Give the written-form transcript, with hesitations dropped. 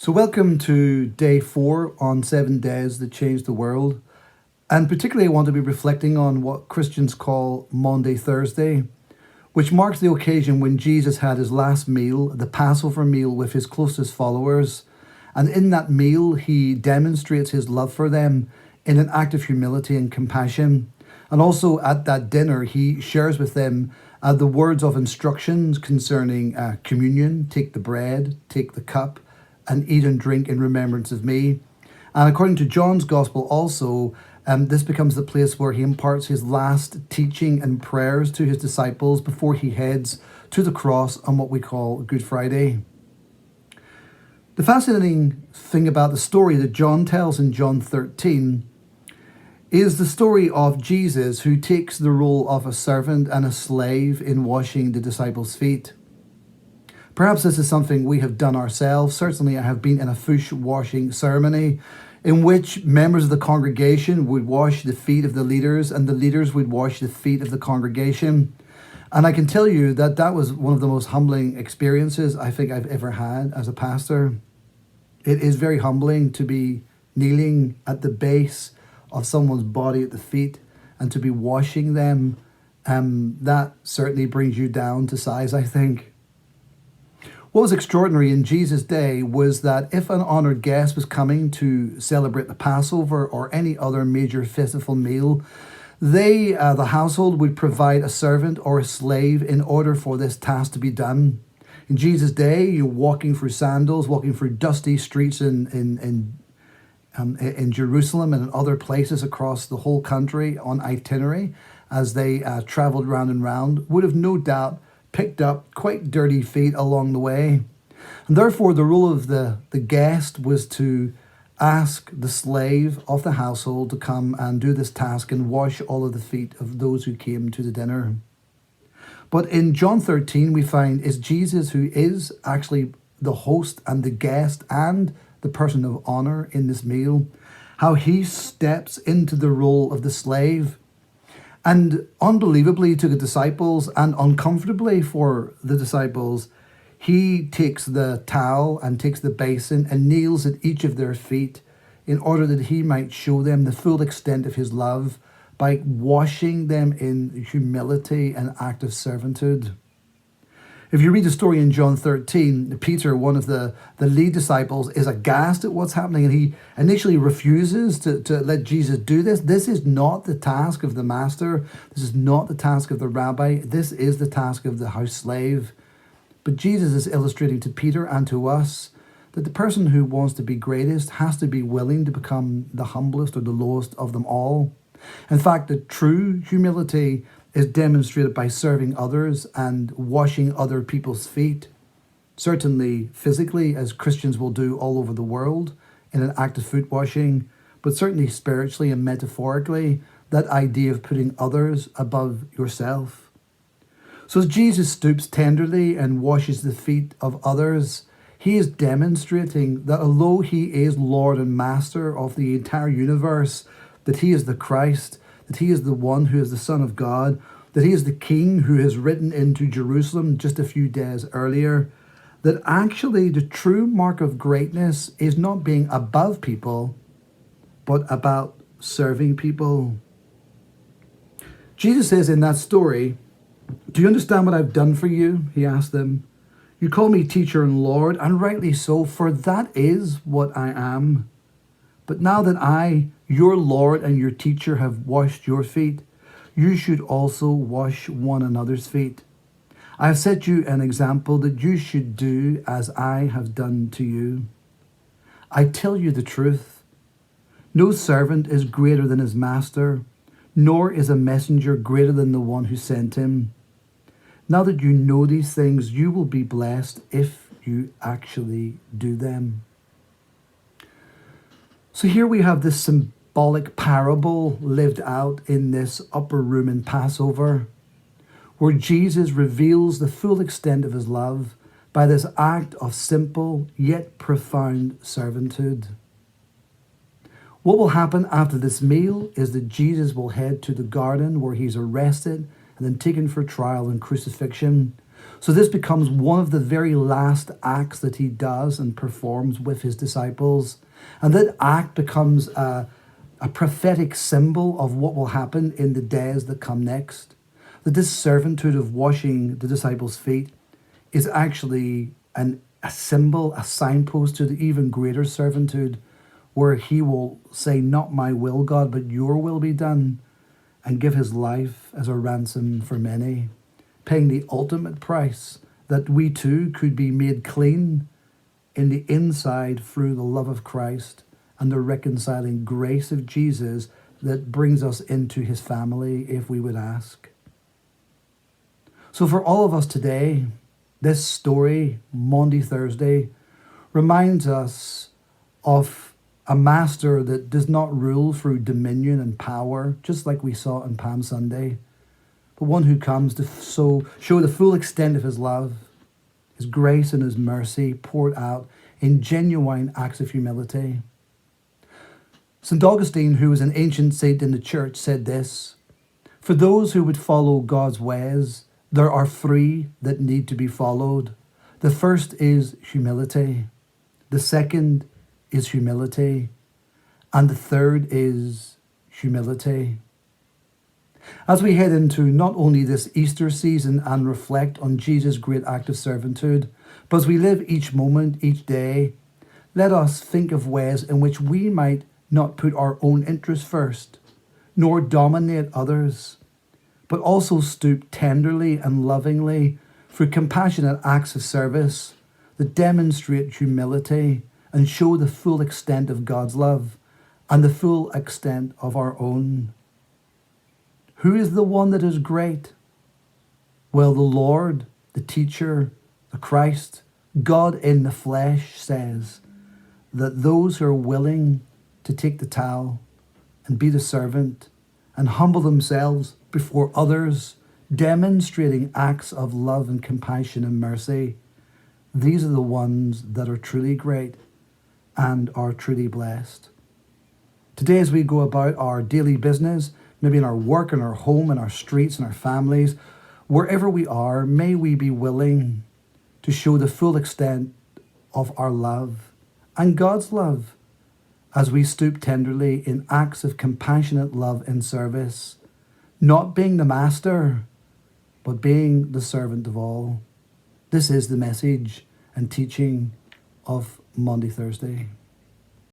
So, welcome to day 4 on 7 days that changed the world. And particularly, I want to be reflecting on what Christians call Maundy Thursday, which marks the occasion when Jesus had his last meal, the Passover meal, with his closest followers. And in that meal, he demonstrates his love for them in an act of humility and compassion. And also at that dinner, he shares with them the words of instructions concerning communion: take the bread, take the cup, and eat and drink in remembrance of me. And according to John's Gospel, also, this becomes the place where he imparts his last teaching and prayers to his disciples before he heads to the cross on what we call Good Friday. The fascinating thing about the story that John tells in John 13 is the story of Jesus, who takes the role of a servant and a slave in washing the disciples' feet. Perhaps this is something we have done ourselves. Certainly, I have been in a foot washing ceremony in which members of the congregation would wash the feet of the leaders and the leaders would wash the feet of the congregation. And I can tell you that that was one of the most humbling experiences I think I've ever had as a pastor. It is very humbling to be kneeling at the base of someone's body at the feet and to be washing them. That certainly brings you down to size, I think. What was extraordinary in Jesus' day was that if an honoured guest was coming to celebrate the Passover or any other major festival meal, the household would provide a servant or a slave in order for this task to be done. In Jesus' day, you're walking through sandals, walking through dusty streets in Jerusalem and in other places across the whole country on itinerary as they travelled round and round, would have no doubt picked up quite dirty feet along the way. And therefore, the role of the guest was to ask the slave of the household to come and do this task and wash all of the feet of those who came to the dinner. But in John 13, we find it's Jesus who is actually the host and the guest and the person of honor in this meal, how he steps into the role of the slave. And unbelievably to the disciples and uncomfortably for the disciples, he takes the towel and takes the basin and kneels at each of their feet in order that he might show them the full extent of his love by washing them in humility and act of servanthood. If you read the story in John 13, Peter, one of the lead disciples, is aghast at what's happening, and he initially refuses to let Jesus do this. This is not the task of the master. This is not the task of the rabbi. This is the task of the house slave. But Jesus is illustrating to Peter and to us that the person who wants to be greatest has to be willing to become the humblest or the lowest of them all. In fact, the true humility is demonstrated by serving others and washing other people's feet, certainly physically, as Christians will do all over the world in an act of foot washing, but certainly spiritually and metaphorically, that idea of putting others above yourself. So as Jesus stoops tenderly and washes the feet of others, he is demonstrating that although he is Lord and Master of the entire universe, that he is the Christ, that he is the one who is the Son of God, that he is the King who has ridden into Jerusalem just a few days earlier, that actually the true mark of greatness is not being above people, but about serving people. Jesus says in that story, "Do you understand what I've done for you?" He asked them. "You call me teacher and Lord, and rightly so, for that is what I am. But now that I, your Lord and your teacher, have washed your feet, you should also wash one another's feet. I have set you an example that you should do as I have done to you. I tell you the truth. No servant is greater than his master, nor is a messenger greater than the one who sent him. Now that you know these things, you will be blessed if you actually do them." So here we have this symbolic parable lived out in this upper room in Passover, where Jesus reveals the full extent of his love by this act of simple yet profound servanthood. What will happen after this meal is that Jesus will head to the garden where he's arrested and then taken for trial and crucifixion, So this becomes one of the very last acts that he does and performs with his disciples. And that act becomes a prophetic symbol of what will happen in the days that come next. That this servitude of washing the disciples' feet is actually a symbol, a signpost to the even greater servitude, where he will say, not my will, God, but your will be done, and give his life as a ransom for many, paying the ultimate price that we too could be made clean in the inside through the love of Christ and the reconciling grace of Jesus that brings us into his family if we would ask. So for all of us today, this story, Maundy Thursday, reminds us of a master that does not rule through dominion and power, just like we saw on Palm Sunday, but one who comes to show the full extent of his love, his grace and his mercy poured out in genuine acts of humility. St. Augustine, who was an ancient saint in the church, said this: "For those who would follow God's ways, there are three that need to be followed. The first is humility. The second is humility. And the third is humility." As we head into not only this Easter season and reflect on Jesus' great act of servitude, but as we live each moment, each day, let us think of ways in which we might not put our own interests first, nor dominate others, but also stoop tenderly and lovingly through compassionate acts of service that demonstrate humility and show the full extent of God's love and the full extent of our own. Who is the one that is great? Well, the Lord, the teacher, the Christ, God in the flesh says that those who are willing to take the towel and be the servant and humble themselves before others, demonstrating acts of love and compassion and mercy, these are the ones that are truly great and are truly blessed. Today, as we go about our daily business, maybe in our work, in our home, in our streets, in our families, wherever we are, may we be willing to show the full extent of our love and God's love as we stoop tenderly in acts of compassionate love and service, not being the master, but being the servant of all. This is the message and teaching of Maundy Thursday.